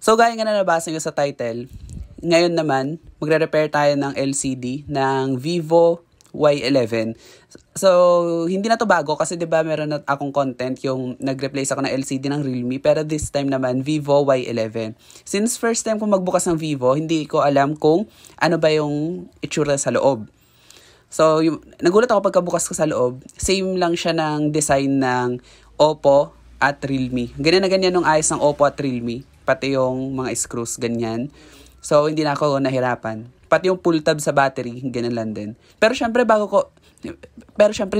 So gaya nga na nabasa nyo sa title, ngayon naman, magre-repair tayo ng LCD ng Vivo Y11. So, hindi na to bago kasi 'di ba meron na akong content yung nag-replace ako ng LCD ng Realme, pero this time naman Vivo Y11. Since first time ko magbukas ng Vivo, hindi ko alam kung ano ba yung itsura sa loob. So, nagulat ako pagkabukas ko sa loob. Same lang siya ng design ng Oppo at Realme. Ganyan na ganyan yung ayos ng Oppo at Realme. Pati yung mga screws, ganyan. So, hindi na ako nahirapan. Pati yung pull tab sa battery, ganyan lang din. Pero syempre,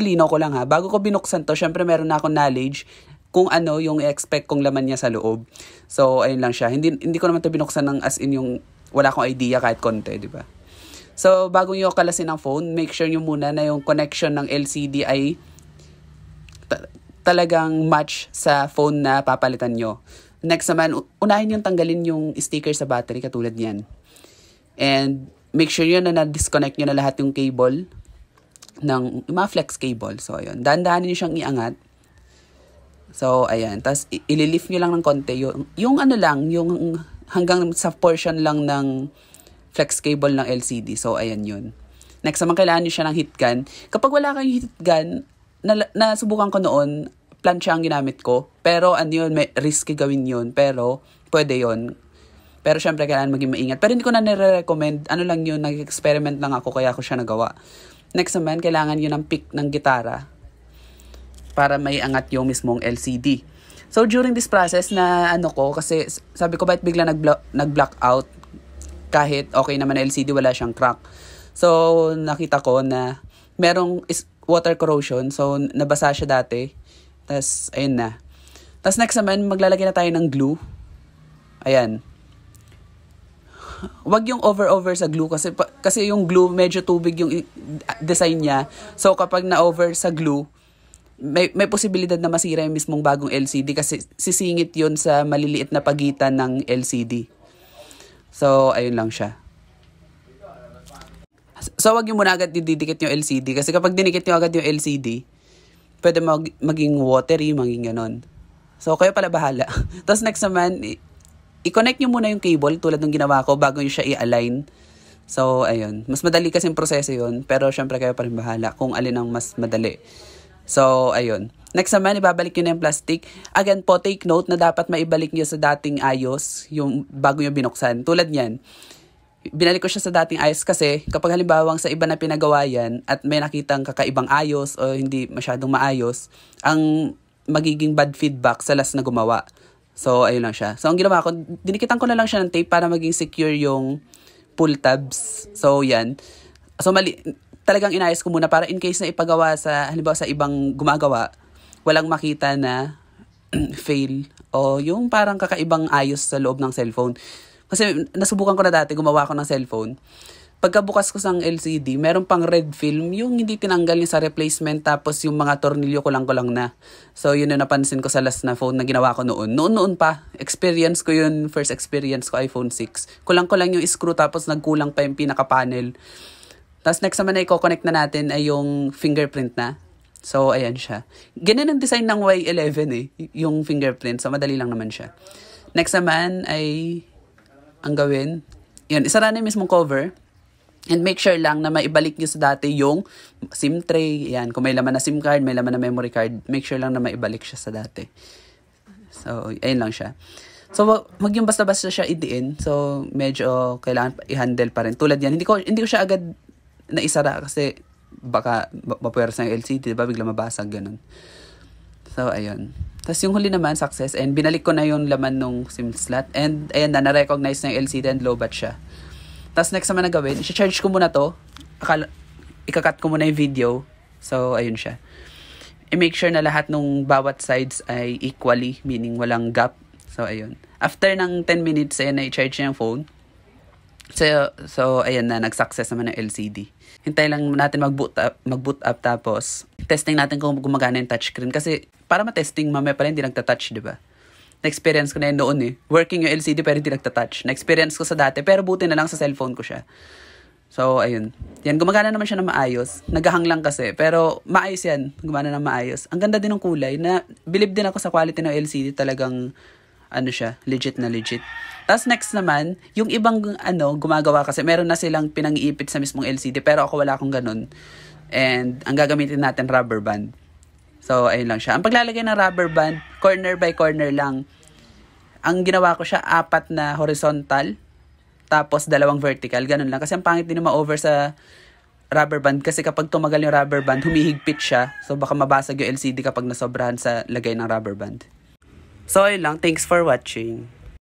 linaw ko lang ha. Bago ko binuksan to, syempre meron na akong knowledge kung ano yung expect kong laman niya sa loob. So, ayun lang siya. Hindi ko naman to binuksan ng as in yung wala akong idea kahit konti, di ba? So, bago nyo kalasin ng phone, make sure nyo muna na yung connection ng LCD ay talagang match sa phone na papalitan nyo. Next naman, unahin yung tanggalin yung sticker sa battery katulad niyan. And make sure yun na na-disconnect nyo na lahat yung cable ng mga flex cable. So, ayun. Dahan-dahanin nyo siyang iangat. So, ayan. Tapos, ililift nyo lang ng konti. Yung ano lang, yung hanggang sa portion lang ng flex cable ng LCD. So, ayan yun. Next naman, kailangan nyo siya ng heat gun. Kapag wala kayong heat gun, nasubukan ko noon, plancha ang ginamit ko. Pero ano yun, may risky gawin yun. Pero pwede yun. Pero syempre kailangan maging maingat. Pero hindi ko na nire-recommend. Ano lang yun, nag-experiment lang ako kaya ako siya nagawa. Next naman, kailangan yun ng pick ng gitara para may angat yung mismong LCD. So during this process na kasi sabi ko bakit bigla nag-block out kahit okay naman na LCD, wala siyang crack. So nakita ko na merong water corrosion. So nabasa siya dati. Tapos, ayun na. Tapos next naman, maglalagay na tayo ng glue. Ayan. Wag yung over sa glue kasi yung glue medyo tubig yung design niya. So, kapag na-over sa glue, may posibilidad na masira yung mismong bagong LCD kasi sisingit yun sa maliliit na pagitan ng LCD. So, ayun lang siya. So, wag yung muna agad didikit yung LCD kasi kapag dinikit nyo agad yung LCD, pwede maging watery, maging ganon. So, kayo pala bahala. Tapos next naman, i-connect nyo muna yung cable tulad ng ginawa ko bago nyo siya i-align. So, ayun. Mas madali kasi yung proseso yun. Pero, syempre, kayo pa rin bahala kung alin ang mas madali. So, ayun. Next naman, ibabalik nyo na yung plastic. Again po, take note na dapat maibalik nyo sa dating ayos yung bago nyo binuksan. Tulad yan. Binalik ko siya sa dating ayos kasi kapag halimbawang sa iba na pinagawa yan at may nakitang kakaibang ayos o hindi masyadong maayos, ang magiging bad feedback sa last na gumawa. So, ayun lang siya. So, ang ginawa ko, dinikitan ko na lang siya ng tape para maging secure yung pull tabs. So, yan. So, talagang inayos ko muna para in case na ipagawa sa, halimbawa sa ibang gumagawa, walang makita na fail o yung parang kakaibang ayos sa loob ng cellphone. Kasi nasubukan ko na dati, gumawa ko ng cellphone. Pagkabukas ko sang LCD, meron pang red film, yung hindi tinanggal niya sa replacement, tapos yung mga tornilyo ko lang na. So yun na napansin ko sa last na phone na ginawa ko noon. Noon pa, experience ko yun, first experience ko iPhone 6. Kulang yung screw, tapos nagkulang pa yung pinaka-panel. Tapos next naman na i-connect na natin ay yung fingerprint na. So ayan siya. Ganyan ang design ng Y11 yung fingerprint. So madali lang naman siya. Next naman ay ang gawin, yun, isara na yung mismong cover and make sure lang na maibalik nyo sa dati yung SIM tray. Yan, kung may laman na SIM card, may laman na memory card, make sure lang na maibalik siya sa dati. So, ayun lang siya. So, wag yung basta-basta siya idiin. So, medyo kailangan i-handle pa rin. Tulad yan, hindi ko siya agad na isara kasi baka mapuwersa yung LCD, diba? Bigla mabasag, ganun. So, ayun. Tapos yung huli naman, success. And binalik ko na yung laman nung SIM slot. And ayan na, na-recognize na yung LCD and low-bat siya. Tapos next naman na gawin, i-charge ko muna to. Ikakat ko muna yung video. So, ayun siya. I-make sure na lahat nung bawat sides ay equally, meaning walang gap. So, ayun. After ng 10 minutes, ayan na, i-charge niya yung phone. So ayan na, nag-success naman ng LCD. Hintay lang natin mag-boot up tapos testing natin kung gumagana yung touchscreen. Kasi para ma-testing, mamaya pa rin hindi nagta-touch, di ba? Na-experience ko na yun noon Working yung LCD pero hindi nagta-touch. Na-experience ko sa dati pero buti na lang sa cellphone ko siya. So, ayun. Yan, gumagana naman siya na maayos. Nagahang lang kasi. Pero maayos yan. Gumana na maayos. Ang ganda din ng kulay. Na, believe din ako sa quality ng LCD. Talagang, ano siya, legit na legit. Tapos next naman, yung ibang gumagawa kasi, meron na silang pinang-iipit sa mismong LCD, pero ako wala akong ganun. And ang gagamitin natin, rubber band. So, ayun lang siya. Ang paglalagay ng rubber band, corner by corner lang. Ang ginawa ko siya, 4 na horizontal, tapos 2 vertical. Ganun lang. Kasi ang pangit din na ma-over sa rubber band. Kasi kapag tumagal yung rubber band, humihigpit siya. So, baka mabasag yung LCD kapag nasobrahan sa lagay ng rubber band. So, ayun lang. Thanks for watching.